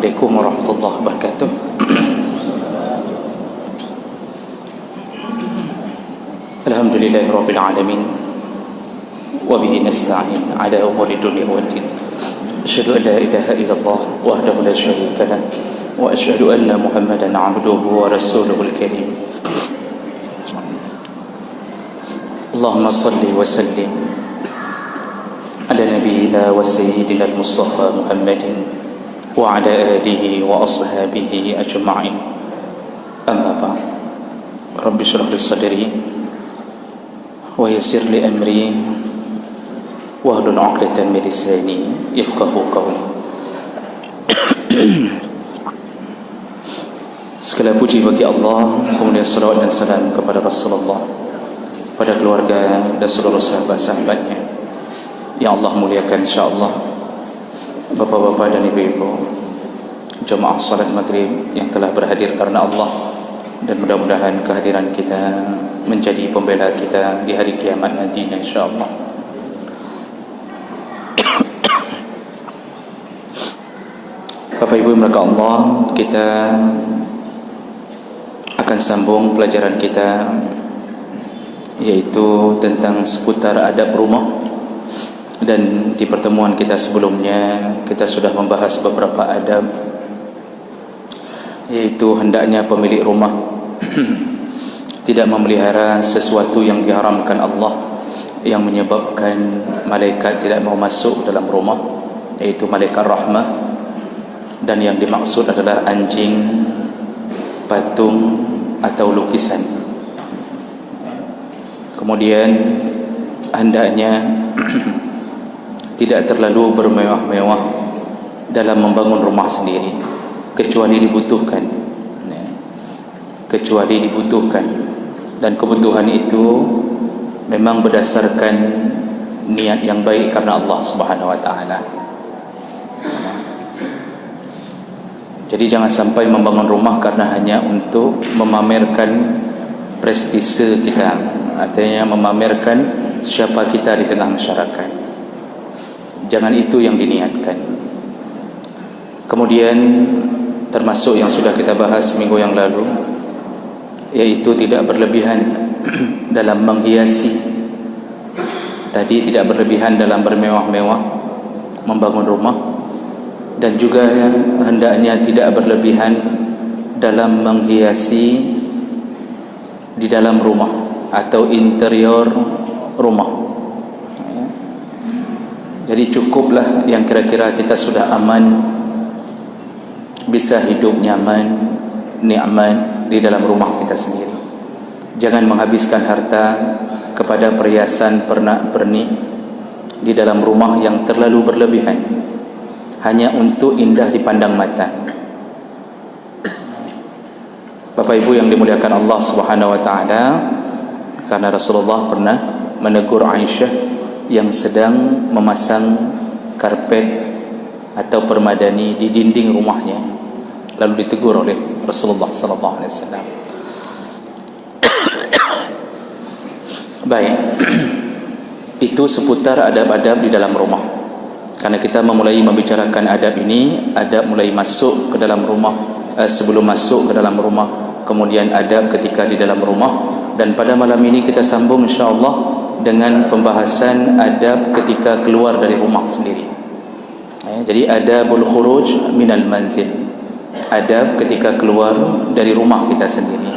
Assalamualaikum warahmatullahi wabarakatuh. Alhamdulillahirabbil alamin wa bihi nasta'in ala umuri dunya waddin. Asyhadu an la ilaha illallah wahdahu la syarika lah wa asyhadu anna Muhammadan 'abduhu wa rasuluhul karim. Allahumma salli wa sallim ala nabiyyina wa sayyidina al-Mustafa Muhammadin wa ala alihi wa ashabihi ajma'in. Amma ba'd. Rabbi shrah li sadri wa yassir li amri wahlul 'uqdatam min lisani yafqahu qawli. Segala puji bagi Allah, kemudian salawat dan salam kepada Rasulullah, pada keluarga dan seluruh sahabat-sahabatnya yang Allah muliakan insya-Allah. Bapak-bapak dan ibu-ibu, jemaah salat maghrib yang telah berhadir karena Allah, dan mudah-mudahan kehadiran kita menjadi pembela kita di hari kiamat nantinya insya-Allah. Bapak Ibu yang dirahmati Allah, kita akan sambung pelajaran kita, yaitu tentang seputar adab rumah. Dan di pertemuan kita sebelumnya kita sudah membahas beberapa adab, yaitu hendaknya pemilik rumah tidak memelihara sesuatu yang diharamkan Allah, yang menyebabkan malaikat tidak mau masuk dalam rumah, yaitu malaikat rahmah. Dan yang dimaksud adalah anjing, patung atau lukisan. Kemudian hendaknya tidak terlalu bermewah-mewah dalam membangun rumah sendiri, kecuali dibutuhkan. Kecuali dibutuhkan, dan kebutuhan itu memang berdasarkan niat yang baik karena Allah Subhanahu wa taala. Jadi jangan sampai membangun rumah karena hanya untuk memamerkan prestise kita, artinya memamerkan siapa kita di tengah masyarakat. Jangan itu yang diniatkan. Kemudian termasuk yang sudah kita bahas minggu yang lalu, yaitu tidak berlebihan dalam menghiasi. Tadi tidak berlebihan dalam bermewah-mewah membangun rumah, dan juga hendaknya tidak berlebihan dalam menghiasi di dalam rumah atau interior rumah. Jadi cukuplah yang kira-kira kita sudah aman, bisa hidup nyaman, nikmat di dalam rumah kita sendiri. Jangan menghabiskan harta kepada perhiasan pernak-pernik di dalam rumah yang terlalu berlebihan, hanya untuk indah dipandang mata. Bapak Ibu yang dimuliakan Allah Subhanahu wa taala, karena Rasulullah pernah menegur Aisyah yang sedang memasang karpet atau permadani di dinding rumahnya, lalu ditegur oleh Rasulullah sallallahu alaihi wasallam. Baik, itu seputar adab-adab di dalam rumah. Karena kita memulai membicarakan adab ini, adab mulai masuk ke dalam rumah, sebelum masuk ke dalam rumah, kemudian adab ketika di dalam rumah, dan pada malam ini kita sambung insya-Allah dengan pembahasan adab ketika keluar dari rumah sendiri. Jadi adabul khuruj minal manzil, adab ketika keluar dari rumah kita sendiri.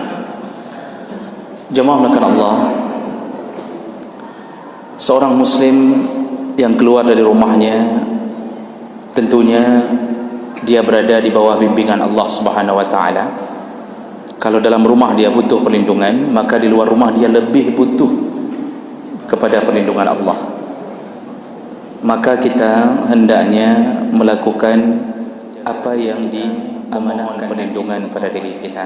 Jemaah melakukan Allah, seorang muslim yang keluar dari rumahnya, tentunya dia berada di bawah bimbingan Allah Subhanahu wa taala. Kalau dalam rumah dia butuh perlindungan, maka di luar rumah dia lebih butuh kepada perlindungan Allah. Maka kita hendaknya melakukan apa yang diamanahkan perlindungan pada diri kita.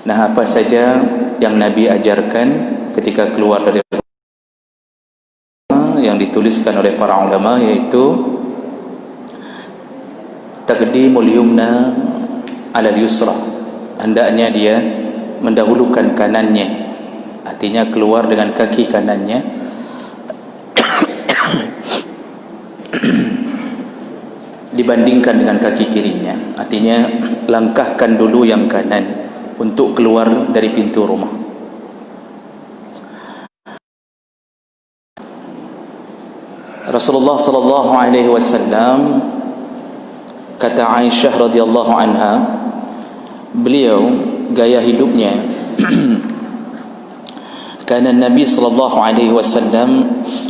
Nah, apa saja yang Nabi ajarkan ketika keluar dari rumah yang dituliskan oleh para ulama, yaitu taqdimul yumna ala yusra. Hendaknya dia mendahulukan kanannya, artinya keluar dengan kaki kanannya dibandingkan dengan kaki kirinya. Artinya langkahkan dulu yang kanan untuk keluar dari pintu rumah. Rasulullah sallallahu alaihi wasallam, kata Aisyah radhiyallahu anha, beliau gaya hidupnya kana Nabi sallallahu alaihi wasallam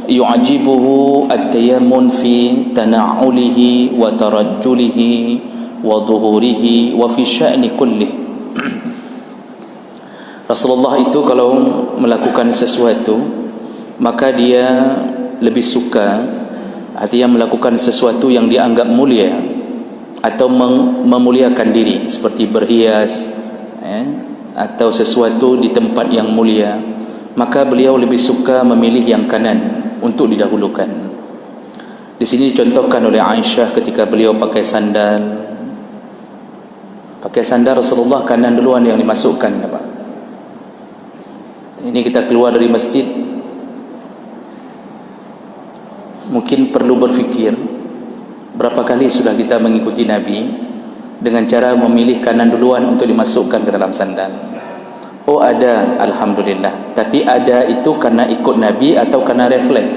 yu'jibuhu at-tayammun fi tana'ulihi wa tarajjulihi wa dhuhurihi wa fi sya'ni kullih. Rasulullah itu kalau melakukan sesuatu maka dia lebih suka, artinya melakukan sesuatu yang dianggap mulia atau memuliakan diri, seperti berhias atau sesuatu di tempat yang mulia, maka beliau lebih suka memilih yang kanan untuk didahulukan. Di sini dicontohkan oleh Aisyah ketika beliau pakai sandal. Pakai sandal Rasulullah kanan duluan yang dimasukkan. Ini kita keluar dari masjid, mungkin perlu berfikir berapa kali sudah kita mengikuti Nabi dengan cara memilih kanan duluan untuk dimasukkan ke dalam sandal. Oh ada, alhamdulillah. Tapi ada itu karena ikut Nabi atau karena refleks.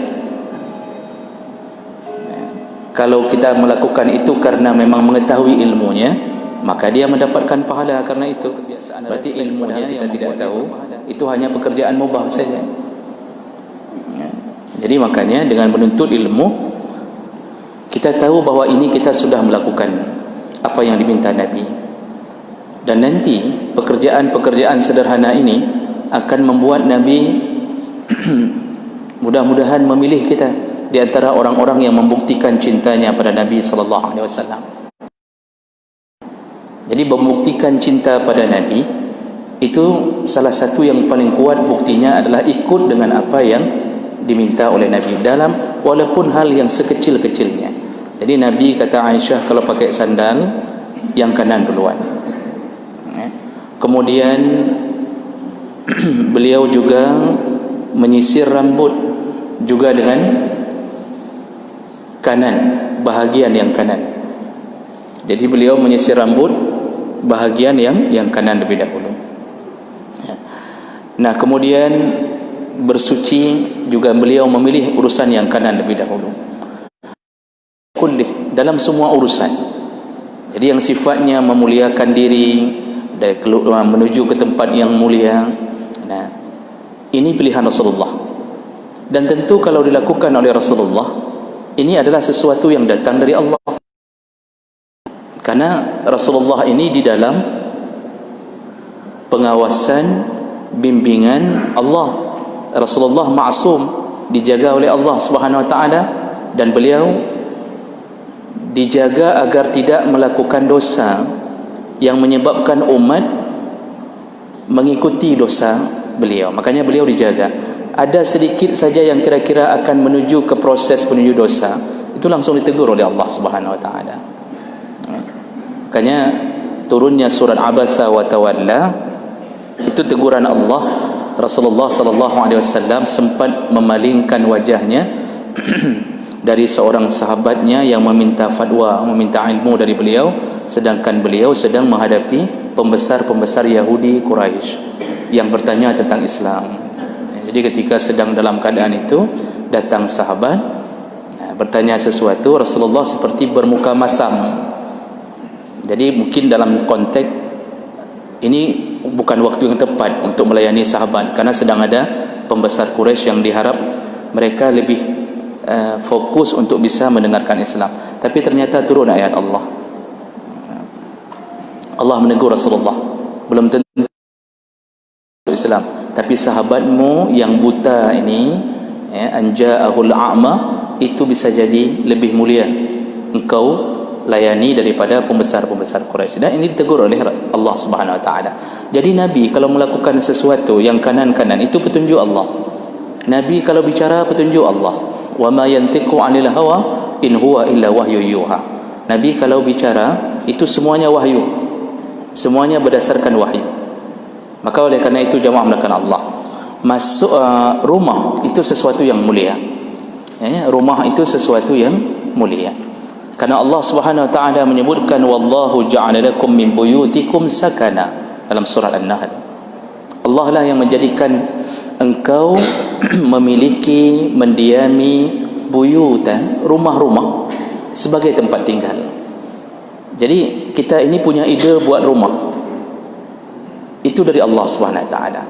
Kalau kita melakukan itu karena memang mengetahui ilmunya, maka dia mendapatkan pahala karena itu. Kebiasaan. Berarti ilmunya kita tidak tahu, itu hanya pekerjaan mubah saja. Jadi makanya dengan menuntut ilmu, kita tahu bahawa ini kita sudah melakukan apa yang diminta Nabi. Dan nanti pekerjaan-pekerjaan sederhana ini akan membuat Nabi mudah-mudahan memilih kita di antara orang-orang yang membuktikan cintanya pada Nabi sallallahu alaihi wasallam. Jadi membuktikan cinta pada Nabi itu salah satu yang paling kuat buktinya adalah ikut dengan apa yang diminta oleh Nabi dalam walaupun hal yang sekecil-kecilnya. Jadi Nabi kata Aisyah kalau pakai sandal yang kanan duluan. Kemudian beliau juga menyisir rambut juga dengan kanan, bahagian yang kanan. Jadi beliau menyisir rambut bahagian yang kanan lebih dahulu. Nah, kemudian bersuci juga beliau memilih urusan yang kanan lebih dahulu. Kullih, dalam semua urusan. Jadi yang sifatnya memuliakan diri dari menuju ke tempat yang mulia. Nah, ini pilihan Rasulullah. Dan tentu kalau dilakukan oleh Rasulullah, ini adalah sesuatu yang datang dari Allah. Karena Rasulullah ini di dalam pengawasan, bimbingan Allah. Rasulullah ma'asum, dijaga oleh Allah Subhanahu wa taala, dan beliau dijaga agar tidak melakukan dosa yang menyebabkan umat mengikuti dosa beliau. Makanya beliau dijaga. Ada sedikit saja yang kira-kira akan menuju ke proses menuju dosa, itu langsung ditegur oleh Allah Subhanahu wa taala. Makanya turunnya surat Abasa wa Tawalla itu teguran Allah. Rasulullah sallallahu alaihi wasallam sempat memalingkan wajahnya dari seorang sahabatnya yang meminta fatwa, meminta ilmu dari beliau, sedangkan beliau sedang menghadapi pembesar-pembesar Yahudi Quraisy yang bertanya tentang Islam. Jadi ketika sedang dalam keadaan itu, datang sahabat bertanya sesuatu, Rasulullah seperti bermuka masam. Jadi mungkin dalam konteks ini bukan waktu yang tepat untuk melayani sahabat, karena sedang ada pembesar Quraisy yang diharap mereka lebih fokus untuk bisa mendengarkan Islam. Tapi ternyata turun ayat Allah. Allah menegur Rasulullah, belum tentu Islam, tapi sahabatmu yang buta ini, anja'ahul a'ma, itu bisa jadi lebih mulia engkau layani daripada pembesar-pembesar Quraisy. Dan ini ditegur oleh Allah Subhanahu wa taala. Jadi Nabi kalau melakukan sesuatu yang kanan-kanan, itu petunjuk Allah. Nabi kalau bicara, petunjuk Allah. Wa ma yantiqu 'anil hawa in huwa illa wahyu yuha. Nabi kalau bicara itu semuanya wahyu, semuanya berdasarkan wahyu. Maka oleh karena itu jamaah melakukan Allah, masuk rumah itu sesuatu yang mulia. Rumah itu sesuatu yang mulia. Karena Allah Subhanahu wa taala menyebutkan wallahu ja'ala lakum min buyutikum sakana dalam surah An-Nahl. Allah lah yang menjadikan engkau memiliki, mendiami buyutan, rumah-rumah sebagai tempat tinggal. Jadi kita ini punya ide buat rumah. Itu dari Allah Subhanahu wa taala.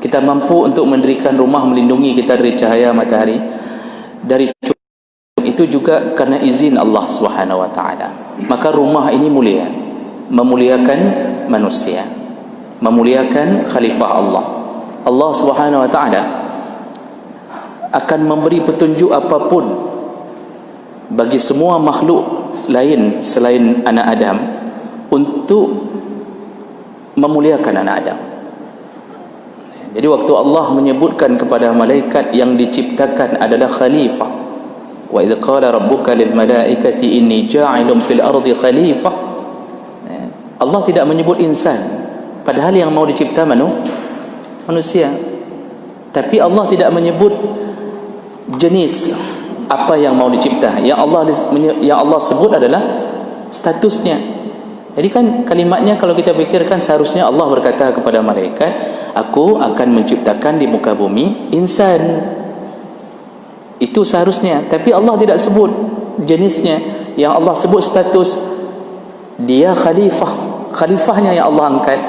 Kita mampu untuk mendirikan rumah melindungi kita dari cahaya matahari, dari itu juga karena izin Allah Subhanahu wa taala. Maka rumah ini mulia, memuliakan manusia, memuliakan khalifah Allah. Allah Subhanahu wa taala akan memberi petunjuk apapun bagi semua makhluk lain selain anak Adam untuk memuliakan anak Adam. Jadi waktu Allah menyebutkan kepada malaikat yang diciptakan adalah khalifah, wa idz qala rabbuka lil malaikati inni ja'ilun fil ardi khalifah, Allah tidak menyebut insan, padahal yang mau dicipta manusia. Tapi Allah tidak menyebut jenis apa yang mau dicipta. Yang Allah sebut adalah statusnya. Jadi kan kalimatnya kalau kita fikirkan, seharusnya Allah berkata kepada malaikat, aku akan menciptakan di muka bumi insan. Itu seharusnya. Tapi Allah tidak sebut jenisnya. Yang Allah sebut status. Dia khalifah. Khalifahnya yang Allah angkat.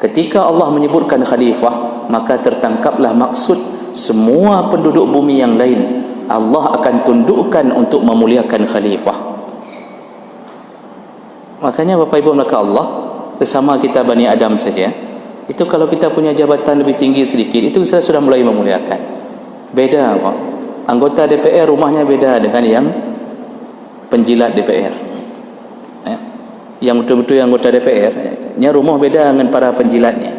Ketika Allah menyebutkan khalifah, maka tertangkaplah maksud semua penduduk bumi yang lain Allah akan tundukkan untuk memuliakan khalifah. Makanya Bapak Ibu maka Allah, sesama kita Bani Adam saja, itu kalau kita punya jabatan lebih tinggi sedikit, itu saya sudah mulai memuliakan. Beda Pak, anggota DPR rumahnya beda dengan yang penjilat DPR. Yang betul-betul anggota DPR nya rumah beda dengan para penjilatnya.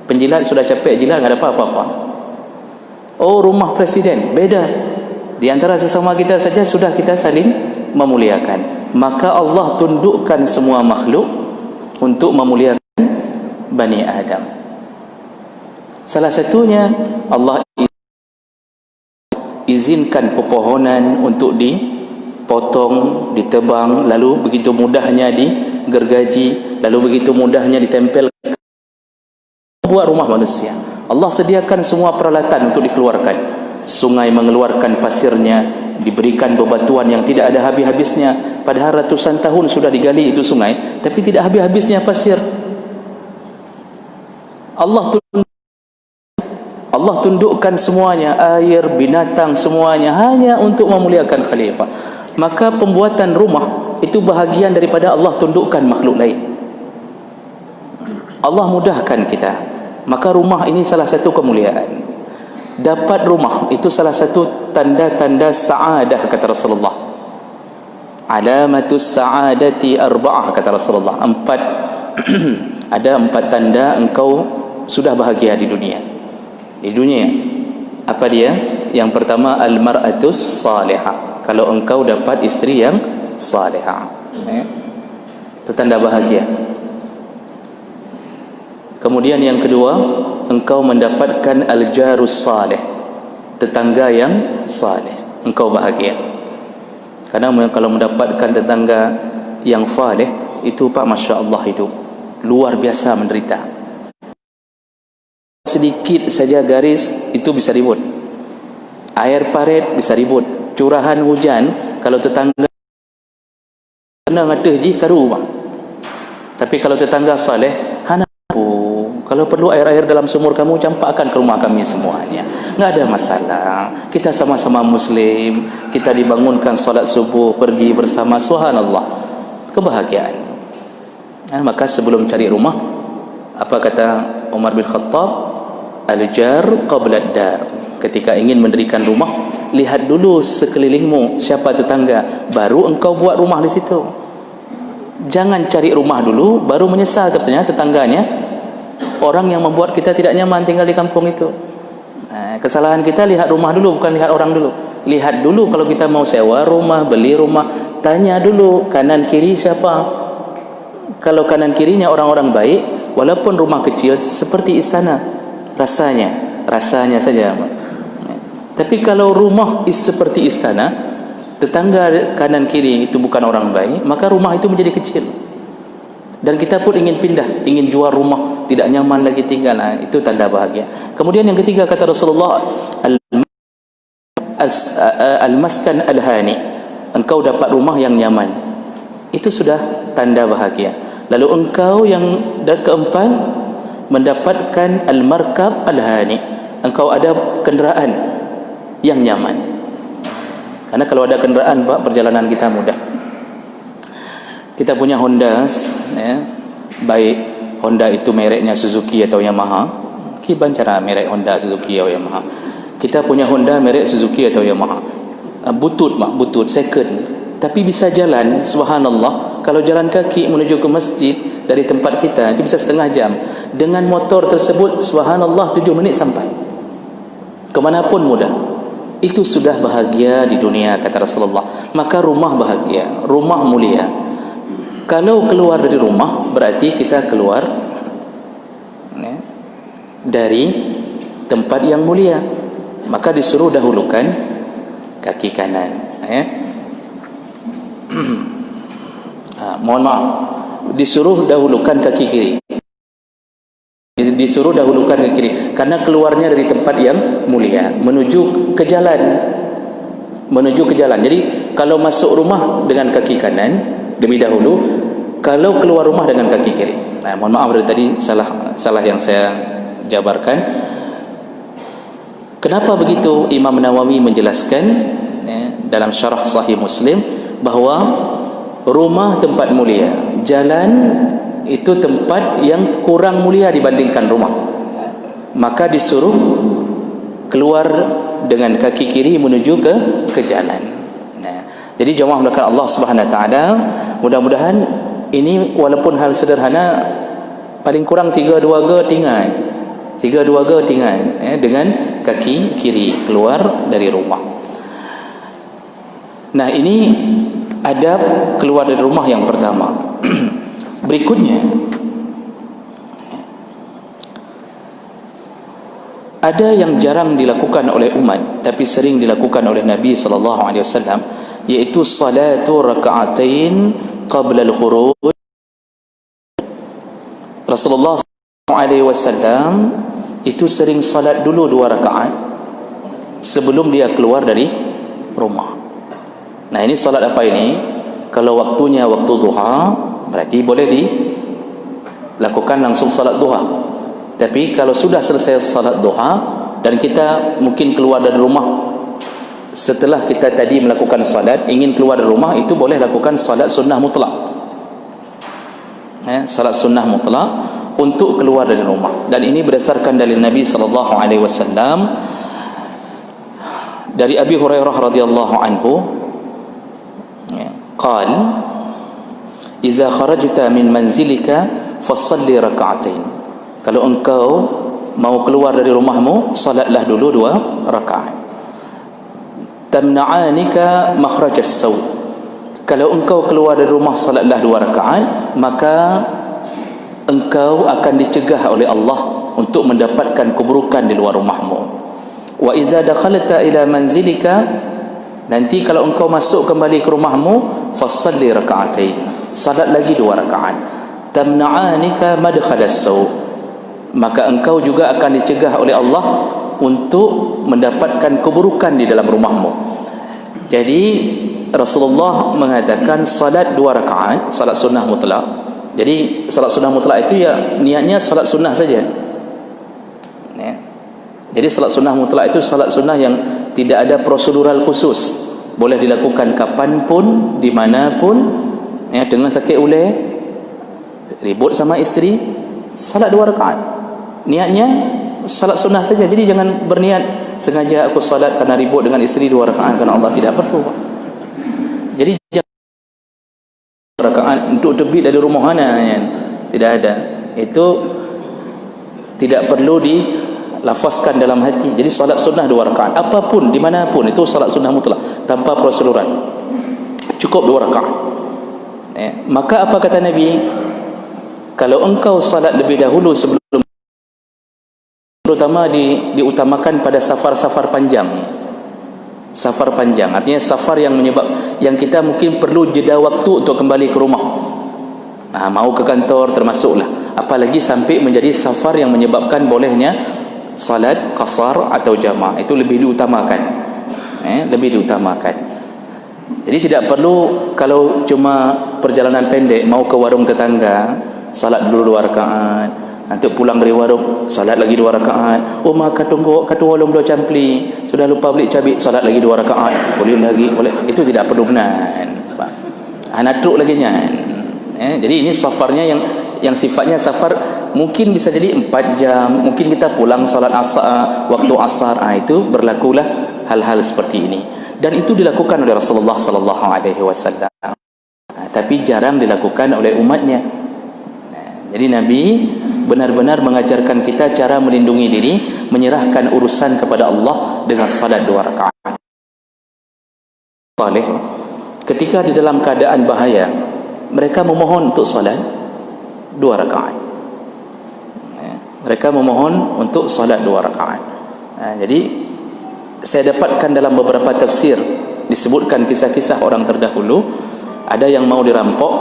Penjilat sudah capek jilat, nggak ada apa-apa. Oh, rumah presiden beda. Di antara sesama kita saja sudah kita saling memuliakan. Maka Allah tundukkan semua makhluk untuk memuliakan Bani Adam. Salah satunya Allah izinkan pepohonan untuk dipotong, ditebang, lalu begitu mudahnya digergaji, lalu begitu mudahnya ditempel buat rumah manusia. Allah sediakan semua peralatan untuk dikeluarkan. Sungai mengeluarkan pasirnya, diberikan bebatuan yang tidak ada habis-habisnya. Padahal ratusan tahun sudah digali itu sungai, tapi tidak habis-habisnya pasir. Allah tundukkan semuanya, air, binatang, semuanya hanya untuk memuliakan khalifah. Maka pembuatan rumah itu bahagian daripada Allah tundukkan makhluk lain. Allah mudahkan kita. Maka rumah ini salah satu kemuliaan. Dapat rumah itu salah satu tanda-tanda sa'adah, kata Rasulullah. Alamatus sa'adati arba'ah, kata Rasulullah. Ada 4 tanda engkau sudah bahagia di dunia. Di dunia apa dia? Yang pertama, al-mar'atus salihah. Kalau engkau dapat istri yang salihah, itu tanda bahagia. Kemudian yang kedua, engkau mendapatkan al-jarus salih, tetangga yang salih, engkau bahagia. Karena kalau mendapatkan tetangga yang salih itu Pak, Masya Allah, hidup luar biasa menderita. Sedikit saja garis itu bisa ribut, air parit bisa ribut, curahan hujan kalau tetangga kena ngata ji karu Bang. Tapi kalau tetangga salih, kalau perlu air-air dalam sumur kamu campakkan ke rumah kami semuanya. Enggak ada masalah. Kita sama-sama Muslim, kita dibangunkan solat subuh, pergi bersama, subhanallah. Kebahagiaan. Maka sebelum cari rumah, apa kata Umar bin Khattab? Al-jar qabla ad-dar. Ketika ingin mendirikan rumah, lihat dulu sekelilingmu siapa tetangga, baru engkau buat rumah di situ. Jangan cari rumah dulu baru menyesal katanya tetangganya orang yang membuat kita tidak nyaman tinggal di kampung itu. Kesalahan kita lihat rumah dulu, bukan lihat orang dulu. Lihat dulu kalau kita mau sewa rumah, beli rumah, tanya dulu kanan kiri siapa. Kalau kanan kirinya orang-orang baik, walaupun rumah kecil seperti istana, rasanya saja. Tapi kalau rumah seperti istana, tetangga kanan kiri itu bukan orang baik, maka rumah itu menjadi kecil. Dan kita pun ingin pindah, ingin jual rumah, tidak nyaman lagi tinggal. Itu tanda bahagia. Kemudian yang ketiga kata Rasulullah, al-maskan al-hani, engkau dapat rumah yang nyaman, itu sudah tanda bahagia. Lalu engkau yang keempat, mendapatkan al-markab al-hani, engkau ada kenderaan yang nyaman. Karena kalau ada kenderaan, Pak, perjalanan kita mudah. Kita punya Honda, ya, baik Honda itu mereknya Suzuki atau Yamaha. Kiban cara merek Honda, Suzuki atau Yamaha. Kita punya Honda merek Suzuki atau Yamaha. Butut, Mak, butut second. Tapi bisa jalan, subhanallah. Kalau jalan kaki menuju ke masjid dari tempat kita, itu bisa setengah jam. Dengan motor tersebut, subhanallah, 7 menit sampai. Kemanapun mudah. Itu sudah bahagia di dunia, kata Rasulullah. Maka rumah bahagia, rumah mulia. Kalau keluar dari rumah, berarti kita keluar, ya, dari tempat yang mulia. Maka disuruh dahulukan kaki kanan, ya. Mohon maaf, disuruh dahulukan kaki kiri. Disuruh dahulukan kaki kiri karena keluarnya dari tempat yang mulia menuju ke jalan. Jadi kalau masuk rumah dengan kaki kanan lebih dahulu, kalau keluar rumah dengan kaki kiri. Mohon maaf tadi salah yang saya jabarkan. Kenapa begitu? Imam Nawawi menjelaskan, ya, dalam syarah Sahih Muslim, bahawa rumah tempat mulia, jalan itu tempat yang kurang mulia dibandingkan rumah. Maka disuruh keluar dengan kaki kiri menuju ke jalan. Jadi jemaah melakukan Allah Subhanahu Wa Taala, mudah-mudahan ini walaupun hal sederhana, paling kurang 3-2 tinggal, dengan kaki kiri keluar dari rumah. Nah, ini adab keluar dari rumah yang pertama. Berikutnya, ada yang jarang dilakukan oleh umat tapi sering dilakukan oleh Nabi sallallahu alaihi wasallam, yaitu salatu raka'atain qabla al-khuruj. Rasulullah sallallahu alaihi wasallam itu sering salat dulu 2 rakaat sebelum dia keluar dari rumah. Nah, ini salat apa ini? Kalau waktunya waktu duha, berarti boleh dilakukan langsung salat duha. Tapi kalau sudah selesai salat duha dan kita mungkin keluar dari rumah setelah kita tadi melakukan salat, ingin keluar dari rumah, itu boleh lakukan salat sunnah mutlak, ya, salat sunnah mutlak untuk keluar dari rumah. Dan ini berdasarkan dalil Nabi sallallahu alaihi wasallam dari Abi Hurairah radhiyallahu anhu, ya, qal iza kharajta min manzilika fasalli raka'atain. Kalau engkau mau keluar dari rumahmu, salatlah dulu 2 rakaat. Tamna'anika makhrajas saw. Kalau engkau keluar dari rumah salatlah 2 rakaat, maka engkau akan dicegah oleh Allah untuk mendapatkan keburukan di luar rumahmu. Wa iza dakhalta ila manzilika, nanti kalau engkau masuk kembali ke rumahmu, fasalli raka'atain, salat lagi 2 rakaat. Tamna'anika madkhalas saw, maka engkau juga akan dicegah oleh Allah untuk mendapatkan keburukan di dalam rumahmu. Jadi Rasulullah mengatakan salat 2 rakaat, salat sunnah mutlak. Jadi salat sunnah mutlak itu ya niatnya salat sunnah saja, ya. Jadi salat sunnah mutlak itu salat sunnah yang tidak ada prosedural khusus, boleh dilakukan kapanpun, dimanapun, ya, dengan sakit ulai, ribut sama isteri, salat 2 rakaat. Niatnya salat sunnah saja. Jadi jangan berniat sengaja aku salat kerana ribut dengan isteri 2 rakaat, kerana Allah tidak perlu. Jadi jangan rakaat untuk terbit dari rumah mana, ya. Tidak ada. Itu tidak perlu dilafazkan dalam hati. Jadi salat sunnah 2 rakaat, apapun, dimanapun, itu salat sunnah mutlak tanpa proseduran, cukup 2 rakaat, ya. Maka apa kata Nabi? Kalau engkau salat lebih dahulu sebelum, terutama diutamakan pada safar-safar panjang, Safar panjang artinya safar yang yang kita mungkin perlu jeda waktu untuk kembali ke rumah. Mau ke kantor termasuklah, apalagi sampai menjadi safar yang menyebabkan bolehnya salat qasar atau jama', itu lebih diutamakan. Lebih diutamakan. Jadi tidak perlu kalau cuma perjalanan pendek, mau ke warung tetangga, salat dulu 2 rakaat, nanti pulang dari warung salat lagi 2 rakaat. Maka tunggu kata belum belum campli, sudah lupa beli cabai, salat lagi 2 rakaat. Boleh lagi, boleh. Itu tidak perlu benar. Anatruk lagi nyan. Jadi ini safarnya yang sifatnya safar mungkin bisa jadi 4 jam, mungkin kita pulang salat asar, waktu asar. Itu berlakulah hal-hal seperti ini, dan itu dilakukan oleh Rasulullah sallallahu alaihi wasallam. Tapi jarang dilakukan oleh umatnya. Jadi Nabi benar-benar mengajarkan kita cara melindungi diri, menyerahkan urusan kepada Allah dengan salat 2 rakaat. Saleh ketika di dalam keadaan bahaya, mereka memohon untuk salat 2 rakaat. Mereka memohon untuk salat 2 rakaat. Jadi saya dapatkan dalam beberapa tafsir disebutkan kisah-kisah orang terdahulu, ada yang mau dirampok,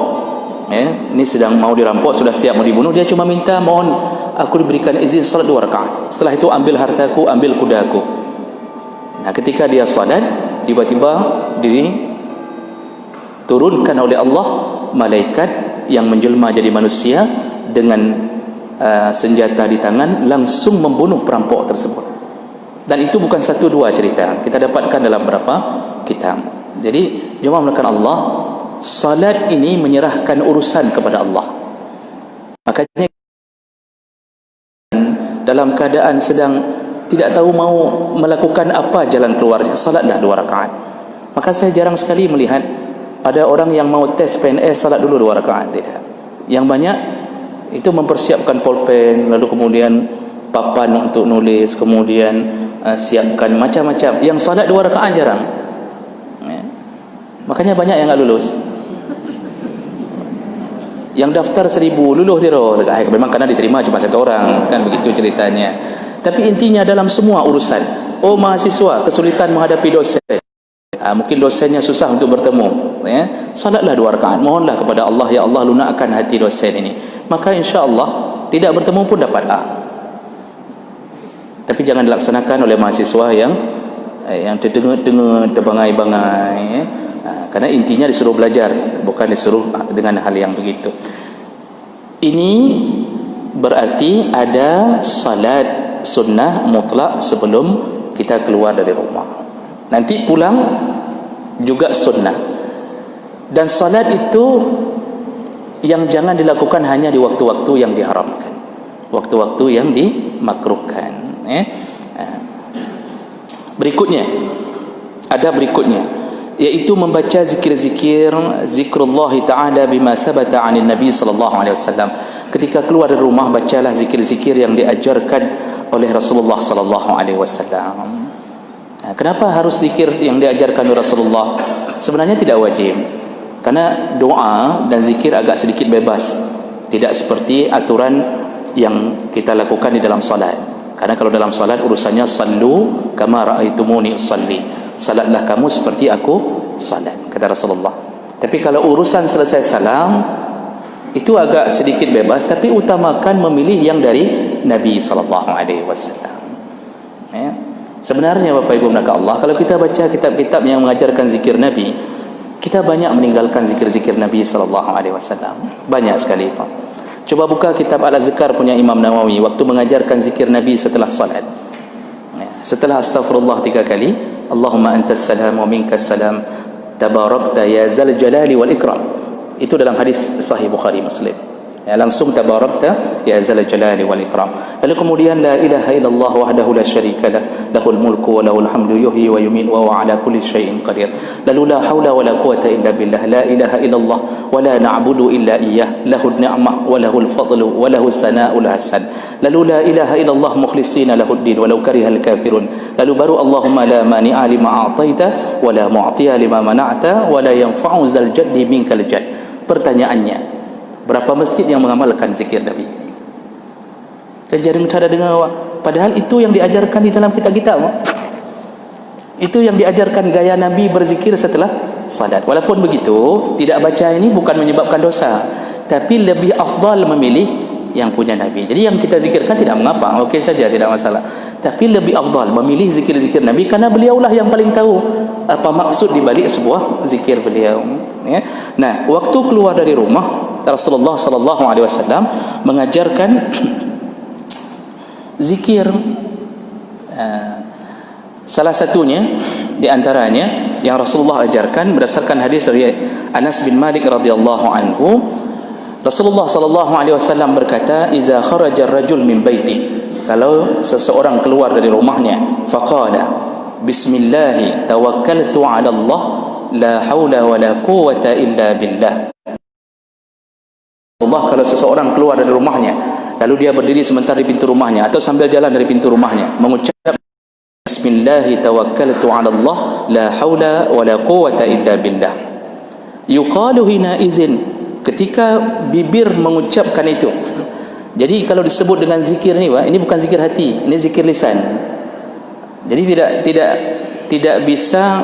ini sedang mau dirampok, sudah siap mau dibunuh, dia cuma minta, mohon aku diberikan izin salat 2 rakaat, setelah itu ambil hartaku, ambil kudaku. Ketika dia salat, tiba-tiba turunkan oleh Allah malaikat yang menjelma jadi manusia dengan senjata di tangan, langsung membunuh perampok tersebut. Dan itu bukan 1-2 cerita, kita dapatkan dalam beberapa kitab. Jadi jemaah melakukan Allah, salat ini menyerahkan urusan kepada Allah. Makanya dalam keadaan sedang tidak tahu mau melakukan apa jalan keluarnya, salatlah 2 rakaat. Maka saya jarang sekali melihat ada orang yang mau tes PNS salat dulu 2 rakaat, tidak. Yang banyak itu mempersiapkan pulpen, lalu kemudian papan untuk nulis, kemudian siapkan macam-macam. Yang salat 2 rakaat jarang. Makanya banyak yang tak lulus. Yang daftar 1000 lulus terus. Memang karena diterima cuma 1 orang, kan begitu ceritanya. Tapi intinya dalam semua urusan, mahasiswa kesulitan menghadapi dosen, mungkin dosennya susah untuk bertemu, salatlah 2 rakaat, mohonlah kepada Allah, ya Allah lunakkan hati dosen ini, maka insya-Allah tidak bertemu pun dapat A. Tapi jangan dilaksanakan oleh mahasiswa yang terdengar-dengar, terbangai-bangai, karena intinya disuruh belajar, bukan disuruh dengan hal yang begitu. Ini berarti ada salat sunnah mutlak sebelum kita keluar dari rumah. Nanti pulang juga sunnah. Dan salat itu yang jangan dilakukan hanya di waktu-waktu yang diharamkan, waktu-waktu yang dimakruhkan. Berikutnya yaitu membaca zikir-zikir, zikrullah ta'ala bima sabata 'anil nabi sallallahu alaihi wasallam. Ketika keluar dari rumah, bacalah zikir-zikir yang diajarkan oleh Rasulullah sallallahu alaihi wasallam. Kenapa harus zikir yang diajarkan oleh Rasulullah? Sebenarnya tidak wajib, karena doa dan zikir agak sedikit bebas, tidak seperti aturan yang kita lakukan di dalam salat. Karena kalau dalam salat urusannya sallu kama raaitumuni usalli, salatlah kamu seperti aku salat, kata Rasulullah. Tapi kalau urusan selesai salam, itu agak sedikit bebas, tapi utamakan memilih yang dari Nabi sallallahu alaihi wasallam. Sebenarnya Bapak Ibu maka Allah, kalau kita baca kitab-kitab yang mengajarkan zikir Nabi, kita banyak meninggalkan zikir-zikir Nabi sallallahu alaihi wasallam. Banyak sekali, Pak. Coba buka kitab Al-Azkar punya Imam Nawawi, waktu mengajarkan zikir Nabi setelah salat. Setelah astaghfirullah 3 kali, Allahumma antas salam wa minkas salam, tabarakta ya zal jalali wal ikram. Itu dalam hadis sahih Bukhari Muslim. Langsung tabarakta ya zal jalali wal ikram. Lalu kemudian la ilaha illallah wahdahu la syarikalah, lahul mulku wa lahul hamdu yuhyi wa yumiitu wa huwa ala kulli syai'in qadir. Lalu la haula wa la quwata illa billah, la ilaha illallah wa la na'budu illa iyyah, lahul ni'mah wa lahul fadlu wa lahus sana'ul hasan. Lalu la ilaha illallah mukhlishina lahud din walau karihal kafirun. Lalu baru Allahumma la mani'a lima a'taita wa la mu'tiya lima mana'ta wa la yanfa'u zal jaddi minkal jadd. Pertanyaannya, berapa masjid yang mengamalkan zikir Nabi? Kan jarang ada dengar, padahal itu yang diajarkan di dalam kitab-kitab. Itu yang diajarkan gaya Nabi berzikir setelah salat. Walaupun begitu, tidak baca ini bukan menyebabkan dosa, tapi lebih afdal memilih yang punya Nabi. Jadi yang kita zikirkan tidak mengapa, okey saja, tidak masalah. Tapi lebih afdal memilih zikir-zikir Nabi, karena beliaulah yang paling tahu apa maksud di balik sebuah zikir beliau. Ya. Nah, waktu keluar dari rumah, Rasulullah sallallahu alaihi wasallam mengajarkan zikir. Salah satunya di antaranya yang Rasulullah ajarkan berdasarkan hadis dari Anas bin Malik radhiyallahu anhu, Rasulullah sallallahu alaihi wasallam berkata, "Iza kharaja ar-rajul min baiti," kalau seseorang keluar dari rumahnya, faqala, "Bismillah tawakkaltu 'ala Allah, la haula wa la quwwata illa billah." Allah, kalau seseorang keluar dari rumahnya lalu dia berdiri sebentar di pintu rumahnya atau sambil jalan dari pintu rumahnya mengucap Bismillahi tawakkaltu 'ala Allah, la haula wa la quwwata illa billah. Yuqalu hina izin, ketika bibir mengucapkan itu. Jadi kalau disebut dengan zikir ni, ini bukan zikir hati, ini zikir lisan. Jadi tidak bisa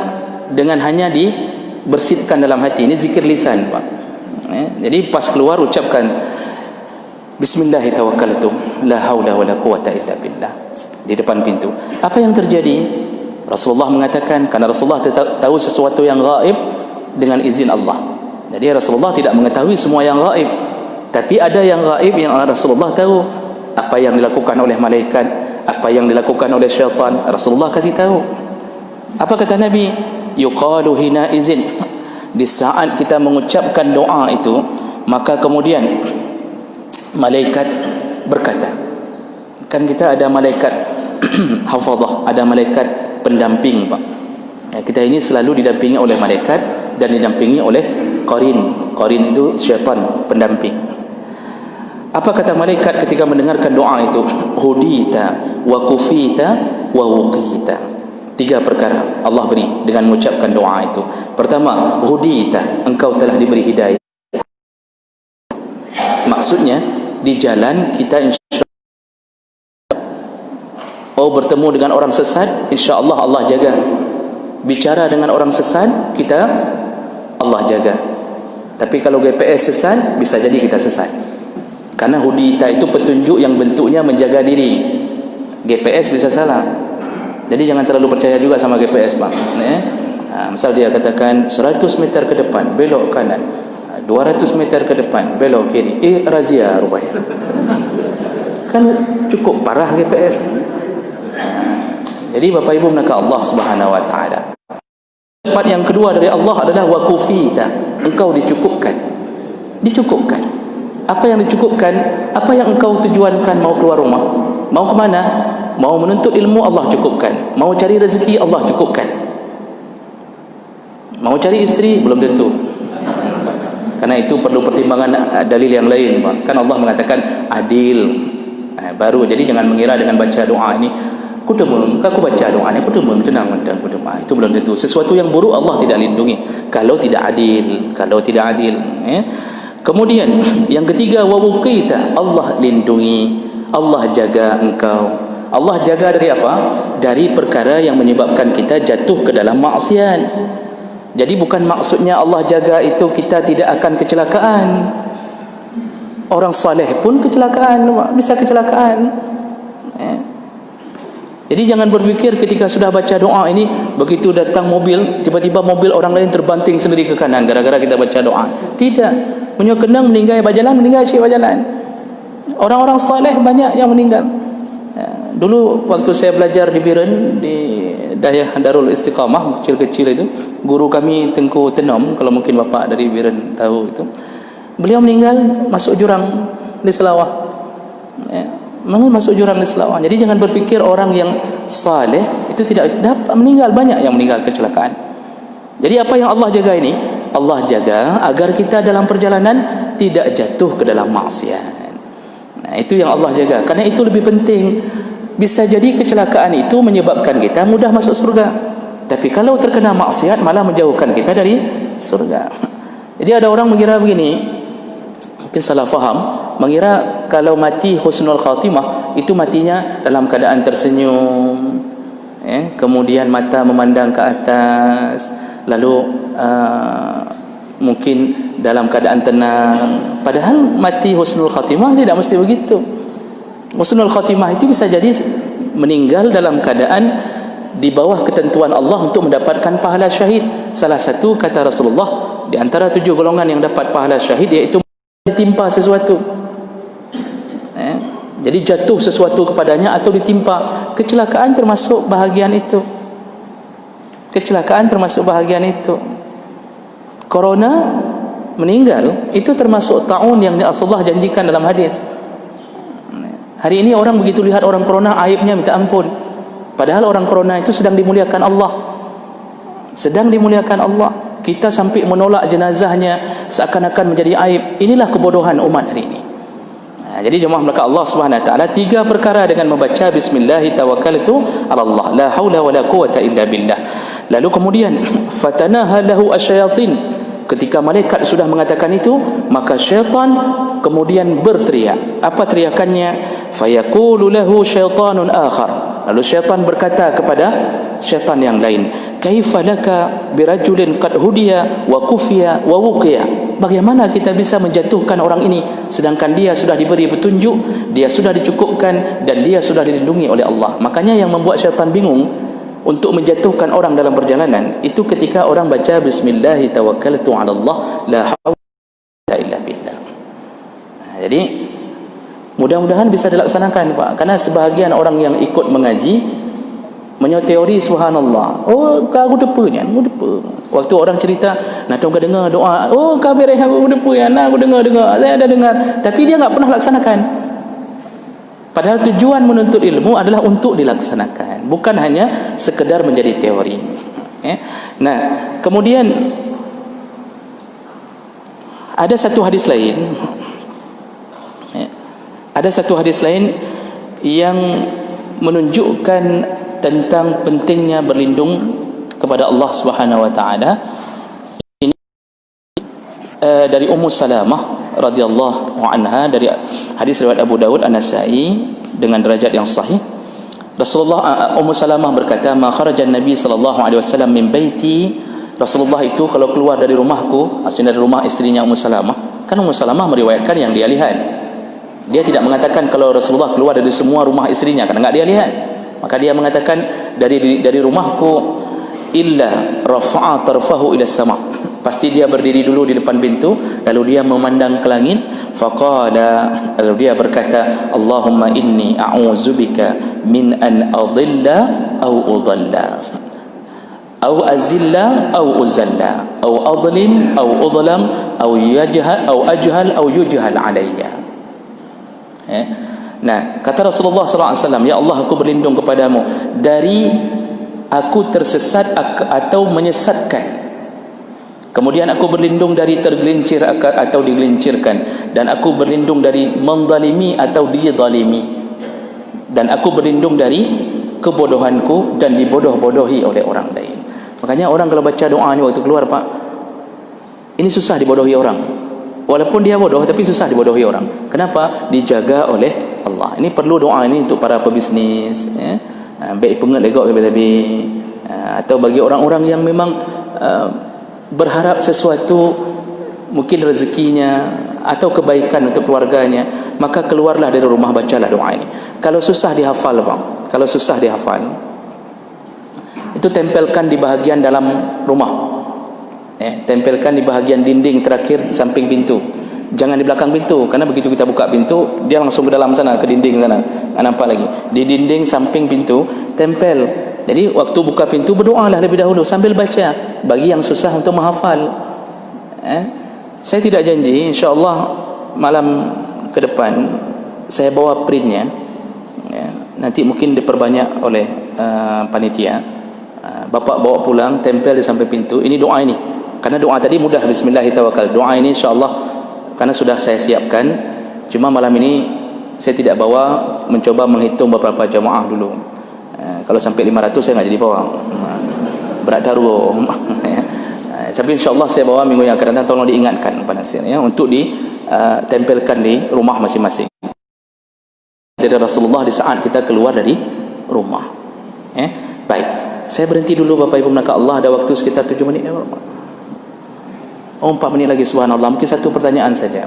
dengan hanya dibersihkan dalam hati. Ini zikir lisan, Pak. Jadi pas keluar ucapkan Bismillah tawakkaltu, la haula wa la quwwata illa billah di depan pintu. Apa yang terjadi? Rasulullah mengatakan, karena Rasulullah tahu sesuatu yang gaib dengan izin Allah. Jadi Rasulullah tidak mengetahui semua yang gaib, tapi ada yang gaib yang Rasulullah tahu. Apa yang dilakukan oleh malaikat, apa yang dilakukan oleh syaitan, Rasulullah kasih tahu. Apa kata Nabi? Yuqalu hina izin, di saat kita mengucapkan doa itu, maka kemudian malaikat berkata, kan kita ada malaikat hafazah, ada malaikat pendamping, Pak. Kita ini selalu didampingi oleh malaikat dan didampingi oleh qarin. Qarin itu syaitan, pendamping. Apa kata malaikat ketika mendengarkan doa itu? Hudita wa kufita wa wuqita. 3 perkara Allah beri dengan mengucapkan doa itu. Pertama, hudita, engkau telah diberi hidayah. Maksudnya di jalan kita insya bertemu dengan orang sesat, insya-Allah Allah jaga. Bicara dengan orang sesat, kita Allah jaga. Tapi kalau GPS sesat, bisa jadi kita sesat. Karena hudita itu petunjuk yang bentuknya menjaga diri. GPS bisa salah. Jadi jangan terlalu percaya juga sama GPS, Pak. Misal dia katakan 100 meter ke depan belok kanan, 200 meter ke depan belok kiri, razia rupanya. Kan cukup parah GPS. Jadi Bapak Ibu menaka Allah Subhanahu wa taala. Tempat yang kedua dari Allah adalah waqufita, engkau dicukupkan. Dicukupkan. Apa yang dicukupkan? Apa yang engkau tujuankan mau keluar rumah? Mau ke mana? Mau menuntut ilmu, Allah cukupkan. Mau cari rezeki, Allah cukupkan. Mau cari istri, belum tentu. Karena itu perlu pertimbangan dalil yang lain, Pak. Kan Allah mengatakan adil. Baru, jadi jangan mengira dengan baca doa ini kudemung, aku baca doa ini kudemung, tenang, itu belum tentu. Sesuatu yang buruk Allah tidak lindungi kalau tidak adil, Kemudian yang ketiga, wawuqita, Allah lindungi, Allah jaga engkau. Allah jaga dari apa? Dari perkara yang menyebabkan kita jatuh ke dalam maksiat. Jadi bukan maksudnya Allah jaga itu kita tidak akan kecelakaan. Orang saleh pun kecelakaan, bisa kecelakaan. Jadi jangan berfikir ketika sudah baca doa ini, begitu datang mobil, tiba-tiba mobil orang lain terbanting sendiri ke kanan gara-gara kita baca doa. Tidak. Punya kenang meninggal berjalan, meninggal syekh berjalan. Orang-orang saleh banyak yang meninggal. Dulu waktu saya belajar di Biren, di Dayah Darul Istiqamah, kecil-kecil itu, guru kami Tengku Tenom, kalau mungkin Bapak dari Biren tahu itu. Beliau meninggal masuk jurang di Selawah. Masuk jurang di Selawah. Jadi jangan berfikir orang yang saleh itu tidak dapat meninggal, banyak yang meninggal kecelakaan. Jadi apa yang Allah jaga ini? Allah jaga agar kita dalam perjalanan tidak jatuh ke dalam maksiat. Nah, itu yang Allah jaga. Karena itu lebih penting. Bisa jadi kecelakaan itu menyebabkan kita mudah masuk surga. Tapi kalau terkena maksiat malah menjauhkan kita dari surga. Jadi ada orang mengira begini, mungkin salah faham, mengira kalau mati husnul khatimah itu matinya dalam keadaan tersenyum, kemudian mata memandang ke atas, lalu mungkin dalam keadaan tenang, padahal mati husnul khatimah tidak mesti begitu. Husnul khatimah itu bisa jadi meninggal dalam keadaan di bawah ketentuan Allah untuk mendapatkan pahala syahid. Salah satu kata Rasulullah, di antara 7 golongan yang dapat pahala syahid iaitu ditimpa sesuatu. Jadi jatuh sesuatu kepadanya atau ditimpa. Kecelakaan termasuk bahagian itu. Kecelakaan termasuk bahagian itu. Corona meninggal itu termasuk ta'un yang Rasulullah janjikan dalam hadis. Hari ini orang begitu lihat orang corona, aibnya minta ampun. Padahal orang corona itu sedang dimuliakan Allah. Sedang dimuliakan Allah. Kita sampai menolak jenazahnya seakan-akan menjadi aib. Inilah kebodohan umat hari ini. Jadi jemaah belaka Allah Subhanahu wa taala, 3 perkara dengan membaca bismillah tawakkaltu ala Allah, la haula wala quwata illa billah. Lalu kemudian fatanaha lahu asyayatin. Ketika malaikat sudah mengatakan itu, maka syaitan kemudian berteriak. Apa teriakannya? Fayaqulu lahu syaitanun akhar. Lalu syaitan berkata kepada syaitan yang lain, kaifa laka birajulin qad hudiya wa kufiya wa wuqiya. Bagaimana kita bisa menjatuhkan orang ini sedangkan dia sudah diberi petunjuk, dia sudah dicukupkan dan dia sudah dilindungi oleh Allah. Makanya yang membuat syaitan bingung untuk menjatuhkan orang dalam perjalanan itu ketika orang baca bismillah tawakkaltu 'ala Allah la haula illa billah. Jadi mudah-mudahan bisa dilaksanakan, Pak. Karena sebahagian orang yang ikut mengaji menyoteori subhanallah. Oh, aku depa aku depa. Waktu orang cerita, nak tahu dengar doa. Oh, kami rehat aku depa ya. Nah, aku dengar. Saya ada dengar. Tapi dia enggak pernah laksanakan. Padahal tujuan menuntut ilmu adalah untuk dilaksanakan, bukan hanya sekedar menjadi teori. Nah, kemudian ada satu hadis lain. Ada satu hadis lain yang menunjukkan tentang pentingnya berlindung kepada Allah Subhanahu wa taala. Ini dari Ummu Salamah radhiyallahu anha, dari hadis riwayat Abu Dawud An-Nasa'i dengan derajat yang sahih. Rasulullah, Ummu Salamah berkata, ma kharaja an-nabi sallallahu alaihi wasallam min baiti. Rasulullah itu kalau keluar dari rumahku, maksudnya dari rumah istrinya Ummu Salamah. Kan Ummu Salamah meriwayatkan yang dia lihat. Dia tidak mengatakan kalau Rasulullah keluar dari semua rumah istrinya, karena enggak dia lihat. Maka dia mengatakan dari rumahku illa rafa'a tarfahu ila sama. Pasti dia berdiri dulu di depan pintu, lalu dia memandang ke langit. Faqala, lalu dia berkata, Allahumma inni a'udzubika min an adilla au udalla au azilla au uzalla au adlim au udlam au yajhal au ajhal au yujhal alayya. Nah, kata Rasulullah SAW, ya Allah, aku berlindung kepadamu dari aku tersesat atau menyesatkan. Kemudian aku berlindung dari tergelincir atau digelincirkan, dan aku berlindung dari menzalimi atau dizalimi, dan aku berlindung dari kebodohanku dan dibodoh-bodohi oleh orang lain. Makanya orang kalau baca doa ni waktu keluar, Pak, ini susah dibodohi orang. Walaupun dia bodoh tapi susah dibodohi orang. Kenapa? Dijaga oleh Allah. Ini perlu doa ini untuk para pebisnis, baik pengat legok lebih-lebih, atau bagi orang-orang yang memang berharap sesuatu, mungkin rezekinya atau kebaikan untuk keluarganya, maka keluarlah dari rumah, bacalah doa ini. Kalau susah dihafal, Bang, kalau susah dihafal, itu tempelkan di bahagian dalam rumah. Tempelkan di bahagian dinding terakhir samping pintu. Jangan di belakang pintu, karena begitu kita buka pintu, dia langsung ke dalam sana, ke dinding sana. Nampak lagi. Di dinding samping pintu, tempel. Jadi waktu buka pintu, berdoalah lebih dahulu sambil baca. Bagi yang susah untuk menghafal, saya tidak janji, insya-Allah malam ke depan saya bawa printnya. Nanti mungkin diperbanyak oleh panitia. Bapak bawa pulang, tempel di samping pintu. Ini doa ini. Karena doa tadi mudah, bismillahirrahmanirrahim. Doa ini insya-Allah karena sudah saya siapkan. Cuma malam ini saya tidak bawa, mencoba menghitung beberapa jamaah dulu. Kalau sampai 500 saya enggak jadi bawa. Berat daruh. Tapi insya-Allah saya bawa minggu yang akan datang. Tolong diingatkan pada saya, untuk ditempelkan di rumah masing-masing. Dari Rasulullah di saat kita keluar dari rumah. Baik. Saya berhenti dulu Bapak Ibu melangkah Allah, ada waktu sekitar 7 menit. Oh, 4 menit lagi, subhanallah. Mungkin satu pertanyaan saja.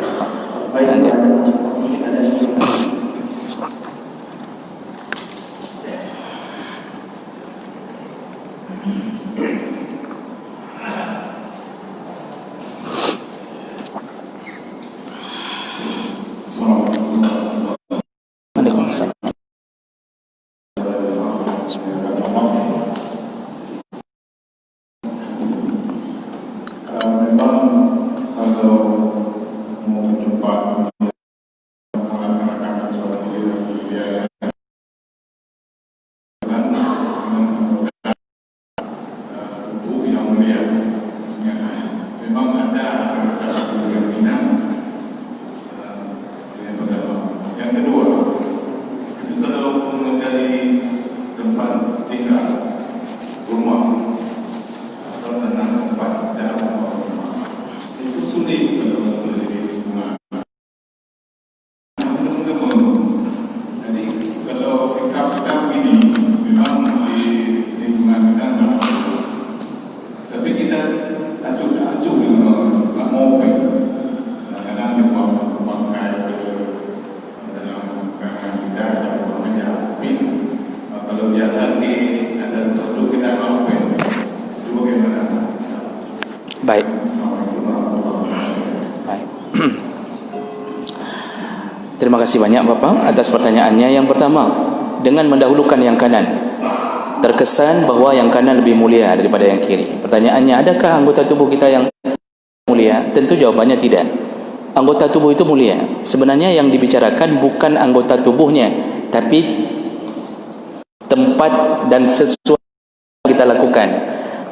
Baik. Baik. Terima kasih banyak Bapak atas pertanyaannya. Yang pertama, dengan mendahulukan yang kanan, terkesan bahwa yang kanan lebih mulia daripada yang kiri. Pertanyaannya, adakah anggota tubuh kita yang mulia? Tentu jawabannya tidak. Anggota tubuh itu mulia. Sebenarnya yang dibicarakan bukan anggota tubuhnya, tapi tempat dan sesuatu yang kita lakukan.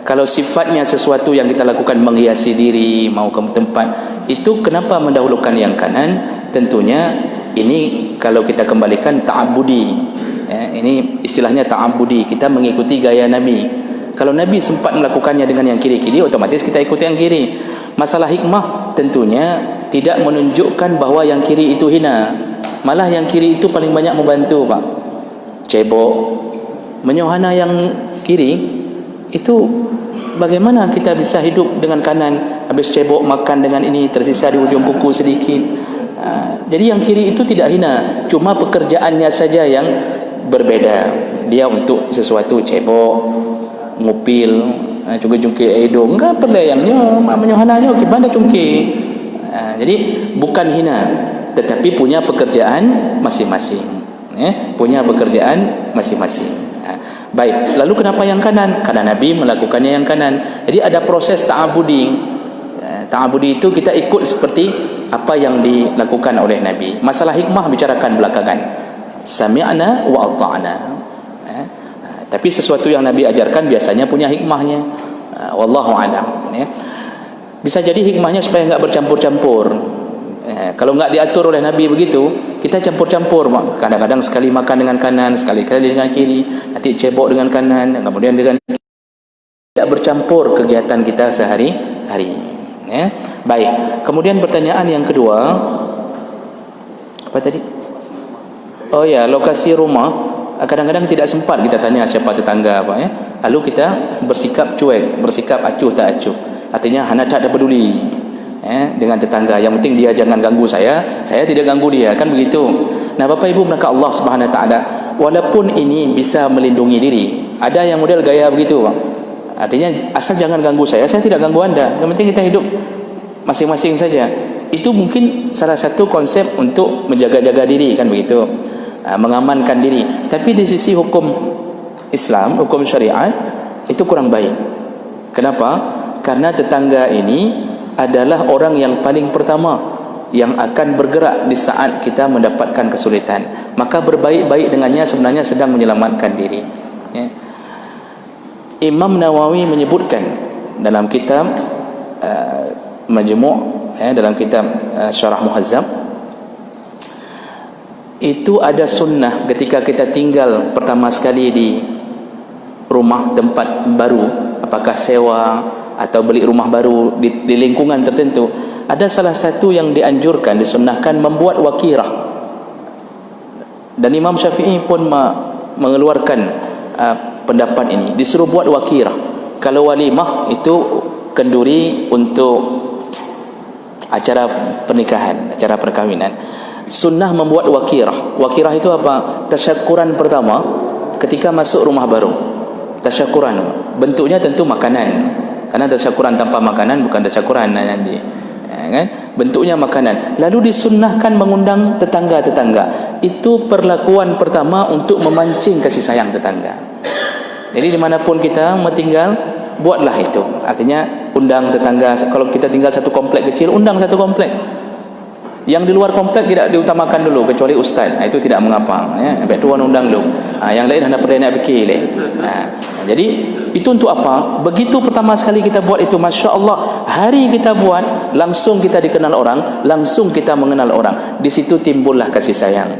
Kalau sifatnya sesuatu yang kita lakukan menghiasi diri, mau ke tempat, itu kenapa mendahulukan yang kanan? Tentunya ini kalau kita kembalikan ta'abudi. Ini istilahnya ta'abudi. Kita mengikuti gaya Nabi. Kalau Nabi sempat melakukannya dengan yang kiri-kiri, otomatis kita ikut yang kiri. Masalah hikmah tentunya tidak menunjukkan bahawa yang kiri itu hina. Malah yang kiri itu paling banyak membantu, Pak. Cebok, menyohana yang kiri itu, bagaimana kita bisa hidup dengan kanan, habis cebok makan dengan ini, tersisa di ujung kuku sedikit. Jadi yang kiri itu tidak hina, cuma pekerjaannya saja yang berbeda. Dia untuk sesuatu cebok, ngupil, cungkir-cungkir hidung, enggak perlayangnya, menyohananya gimana cungkir. Jadi bukan hina, tetapi punya pekerjaan masing-masing. Punya pekerjaan masing-masing. Baik, lalu kenapa yang kanan? Karena Nabi melakukannya yang kanan. Jadi ada proses ta'abudi. Ta'abudi itu kita ikut seperti apa yang dilakukan oleh Nabi. Masalah hikmah bicarakan belakangan. Sami'na wa ata'na. Tapi sesuatu yang Nabi ajarkan biasanya punya hikmahnya. Wallahu a'lam. Bisa jadi hikmahnya supaya enggak bercampur-campur. Kalau enggak diatur oleh Nabi begitu, kita campur-campur. Kadang-kadang sekali makan dengan kanan, sekali-kali dengan kiri, nanti cebok dengan kanan, kemudian dengan kiri. Tidak bercampur kegiatan kita sehari-hari. Baik. Kemudian pertanyaan yang kedua, apa tadi? Oh ya, lokasi rumah. Kadang-kadang tidak sempat kita tanya siapa tetangga apa. Lalu kita bersikap cuek, bersikap acuh tak acuh. Artinya hana tak ada peduli dengan tetangga. Yang penting dia jangan ganggu saya tidak ganggu dia, kan begitu. Nah, Bapak Ibu melangkah Allah Subhanahu Wa Taala, walaupun ini bisa melindungi diri, ada yang model gaya begitu, Pak. Artinya asal jangan ganggu saya tidak ganggu Anda. Yang penting kita hidup masing-masing saja. Itu mungkin salah satu konsep untuk menjaga-jaga diri, kan begitu. Mengamankan diri. Tapi di sisi hukum Islam, hukum syariat, itu kurang baik. Kenapa? Karena tetangga ini adalah orang yang paling pertama yang akan bergerak di saat kita mendapatkan kesulitan. Maka berbaik-baik dengannya sebenarnya sedang menyelamatkan diri. Imam Nawawi menyebutkan dalam kitab Majmu', dalam kitab Syarah Muhazzab, itu ada sunnah ketika kita tinggal pertama sekali di rumah tempat baru, apakah sewa atau beli rumah baru di lingkungan tertentu, ada salah satu yang dianjurkan, disunnahkan membuat wakirah. Dan Imam Syafi'i pun mengeluarkan pendapat ini, disuruh buat wakirah. Kalau walimah itu kenduri untuk acara pernikahan, acara perkahwinan. Sunnah membuat wakirah. Wakirah itu apa? Tasyakuran pertama ketika masuk rumah baru. Tasyakuran bentuknya tentu makanan, karena tasyakuran tanpa makanan bukan tasyakuran nanti, kan? Bentuknya makanan. Lalu disunnahkan mengundang tetangga-tetangga. Itu perlakuan pertama untuk memancing kasih sayang tetangga. Jadi dimanapun kita tinggal, buatlah itu. Artinya undang tetangga. Kalau kita tinggal satu komplek kecil, undang satu komplek. Yang di luar komplek tidak diutamakan dulu, kecuali ustaz. Itu tidak mengapa, ya. Sampai tuan undang dulu. Yang lain hendak pergi nak fikir leh. Jadi itu untuk apa? Begitu pertama sekali kita buat itu, Masya Allah, hari kita buat, langsung kita dikenal orang, langsung kita mengenal orang. Di situ timbullah kasih sayang.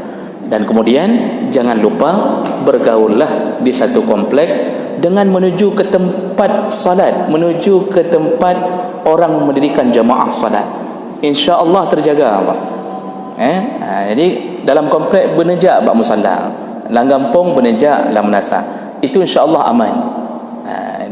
Dan kemudian jangan lupa bergaullah di satu komplek dengan menuju ke tempat salat, menuju ke tempat orang mendirikan jamaah salat. InsyaAllah terjaga, Pak. Jadi dalam komplek bernejak bak musalla, langgampung bernejak lam nasa. Itu insyaAllah aman.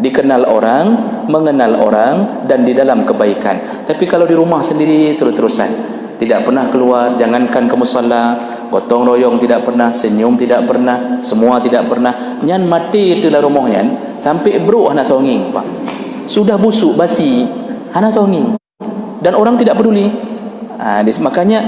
Dikenal orang, mengenal orang, dan di dalam kebaikan. Tapi kalau di rumah sendiri terus-terusan, tidak pernah keluar, jangankan ke musalla, gotong royong tidak pernah, senyum tidak pernah, semua tidak pernah. Nyan mati itulah rumahnya, sampai beruk hana tonging, Pak. Sudah busuk, basi, hana tonging. Dan orang tidak peduli. Makanya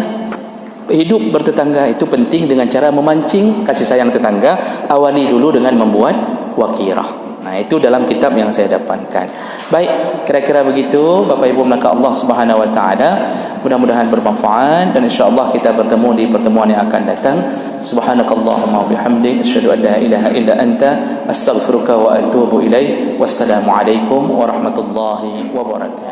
hidup bertetangga itu penting dengan cara memancing kasih sayang tetangga. Awali dulu dengan membuat wakirah. Itu dalam kitab yang saya dapatkan. Baik, kira-kira begitu Bapak Ibu maka Allah Subhanahu wa taala. Mudah-mudahan bermanfaat dan insyaallah kita bertemu di pertemuan yang akan datang. Subhanakallahumma wa bihamdik asyhadu an la ilaha illa anta astaghfiruka wa atubu ilaik. Wassalamualaikum warahmatullahi wabarakatuh.